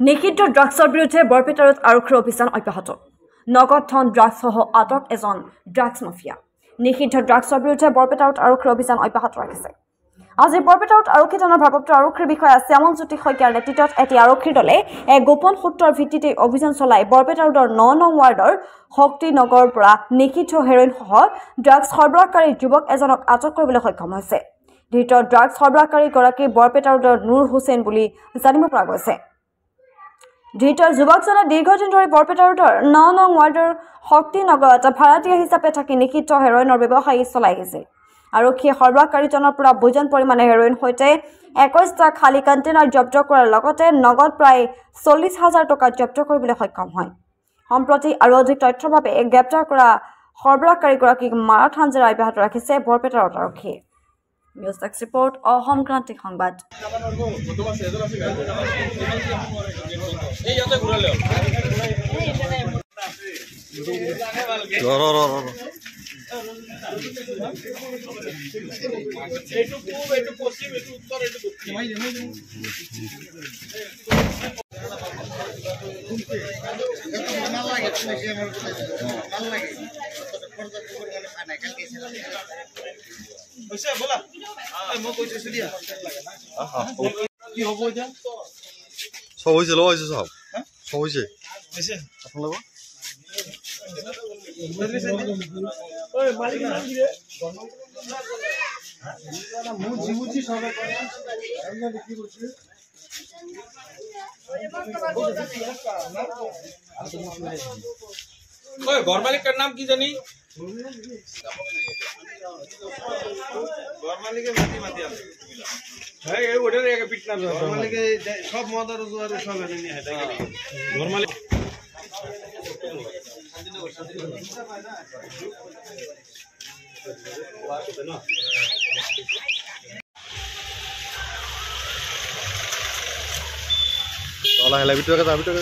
নিষিদ্ধ ড্ৰাগছৰ বিৰুদ্ধে বৰপেটাৰত আৰক্ষীৰ অভিযান অব্যাহত। নগদ ধন ড্ৰাগছসহ আটক এজন ড্ৰাগছ মাফিয়া। নিষিদ্ধ ড্ৰাগছৰ বিৰুদ্ধে বৰপেটাৰত আৰক্ষীৰ অভিযান অব্যাহত ৰাখিছে। আজি বৰপেটাৰত আৰক্ষী থানাৰ ভাৰপ্ৰাপ্ত আৰক্ষীৰ বিষয়া শ্যামলজ্যোতি শইকীয়াৰ নেতৃত্বত এটি আৰক্ষীৰ দলে এক গোপন সূত্ৰৰ ভিত্তিতে অভিযান চলাই বৰপেটাৰৰ ৯ নং ৱাৰ্ডৰ শক্তিনগৰৰ পৰা নিষিদ্ধ হেৰইনসহ ড্ৰাগছ সৰবৰাহকাৰী যুৱক এজনক আটক কৰিবলৈ সক্ষম হৈছে। ধৃত ড্ৰাগছ সৰবৰাহকাৰীগৰাকী বৰপেটাৰৰ নুৰ হুছেইন বুলি জানিব পৰা গৈছে। ধৃত যুৱকজনে দীৰ্ঘদিন ধৰি বৰপেটাৰৰ ৯ নং ৱাৰ্ডৰ শক্তিনগৰত ভাড়াতীয়া হিচাপে থাকি নিষিদ্ধ হেৰইনৰ ব্যৱসায়ী চলাই আহিছিল। আৰক্ষীয়ে সৰবৰাহকাৰীজনৰ পৰা বুজন পৰিমাণে হেৰইন সৈতে ২১টা খালী কণ্টেইনাৰ জব্দ কৰাৰ লগতে নগদ প্ৰায় ৪০,০০০ টকা জব্দ কৰিবলৈ সক্ষম হয়। সম্প্ৰতি আৰু অধিক তথ্যৰ বাবে গ্ৰেপ্তাৰ কৰা সৰবৰাহকাৰীগৰাকীক মাৰাথান জেৰা অব্যাহত ৰাখিছে বৰপেটাৰত আৰক্ষীয়ে। News desk report, Assam Kranti সংবাদ। সব হয়েছে লো হয়েছে সব সব হয়েছে আপনার ঘর মালিকের নাম কি জানি সব মদার সব ঘর মালিক হেলা ভিতরে ভিতরে